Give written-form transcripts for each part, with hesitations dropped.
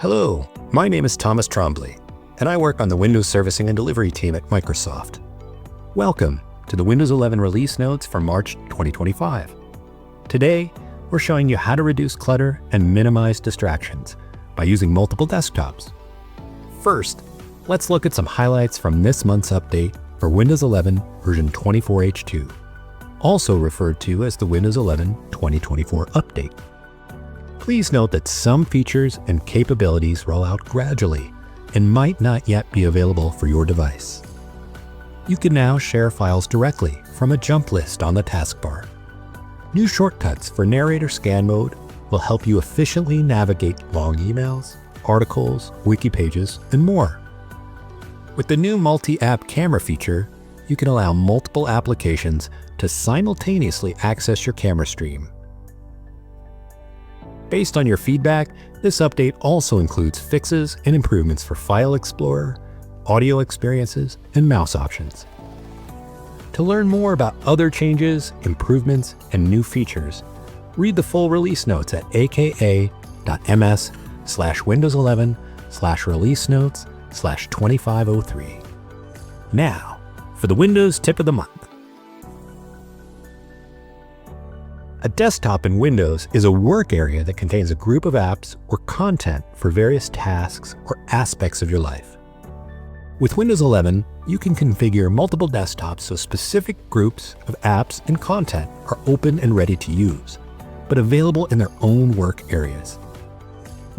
Hello, my name is Thomas Trombley, and I work on the Windows Servicing and Delivery team at Microsoft. Welcome to the Windows 11 release notes for March 2025. Today, we're showing you how to reduce clutter and minimize distractions by using multiple desktops. First, let's look at some highlights from this month's update for Windows 11 version 24H2, also referred to as the Windows 11 2024 update. Please note that some features and capabilities roll out gradually and might not yet be available for your device. You can now share files directly from a jump list on the taskbar. New shortcuts for narrator scan mode will help you efficiently navigate long emails, articles, wiki pages, and more. With the new multi-app camera feature, you can allow multiple applications to simultaneously access your camera stream. Based on your feedback, this update also includes fixes and improvements for File Explorer, audio experiences, and mouse options. To learn more about other changes, improvements, and new features, read the full release notes at aka.ms/Windows11/release-notes/2503. Now, for the Windows tip of the month. A desktop in Windows is a work area that contains a group of apps or content for various tasks or aspects of your life. With Windows 11, you can configure multiple desktops so specific groups of apps and content are open and ready to use, but available in their own work areas.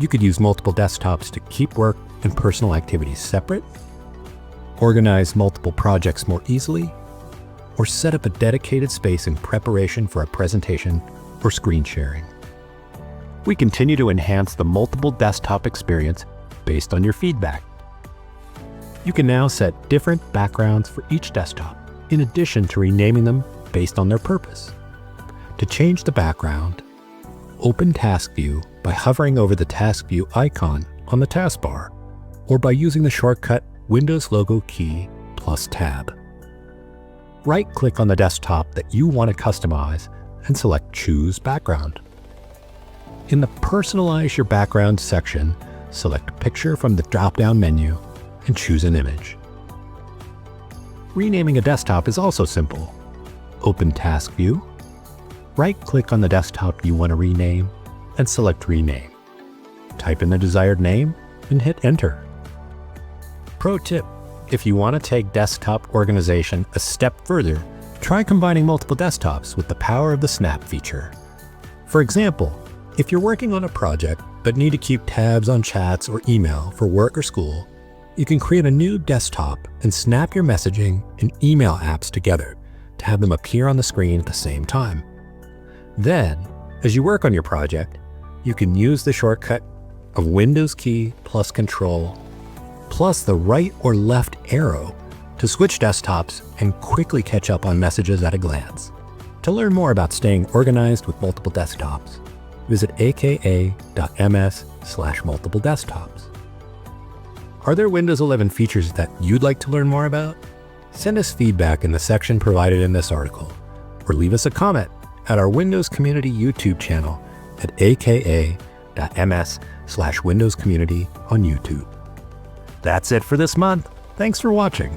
You could use multiple desktops to keep work and personal activities separate, organize multiple projects more easily, or set up a dedicated space in preparation for a presentation or screen sharing. We continue to enhance the multiple desktop experience based on your feedback. You can now set different backgrounds for each desktop, in addition to renaming them based on their purpose. To change the background, open Task View by hovering over the Task View icon on the taskbar, or by using the shortcut Windows logo key plus Tab. Right-click on the desktop that you want to customize and select Choose Background. In the Personalize Your Background section, select Picture from the drop-down menu and choose an image. Renaming a desktop is also simple. Open Task View, right-click on the desktop you want to rename, and select Rename. Type in the desired name and hit Enter. Pro tip: if you want to take desktop organization a step further, try combining multiple desktops with the power of the Snap feature. For example, if you're working on a project but need to keep tabs on chats or email for work or school, you can create a new desktop and snap your messaging and email apps together to have them appear on the screen at the same time. Then, as you work on your project, you can use the shortcut of Windows key plus Control plus the right or left arrow to switch desktops and quickly catch up on messages at a glance. To learn more about staying organized with multiple desktops, visit aka.ms/multiple desktops. Are there Windows 11 features that you'd like to learn more about? Send us feedback in the section provided in this article, or leave us a comment at our Windows Community YouTube channel at aka.ms/Windows Community on YouTube. That's it for this month. Thanks for watching.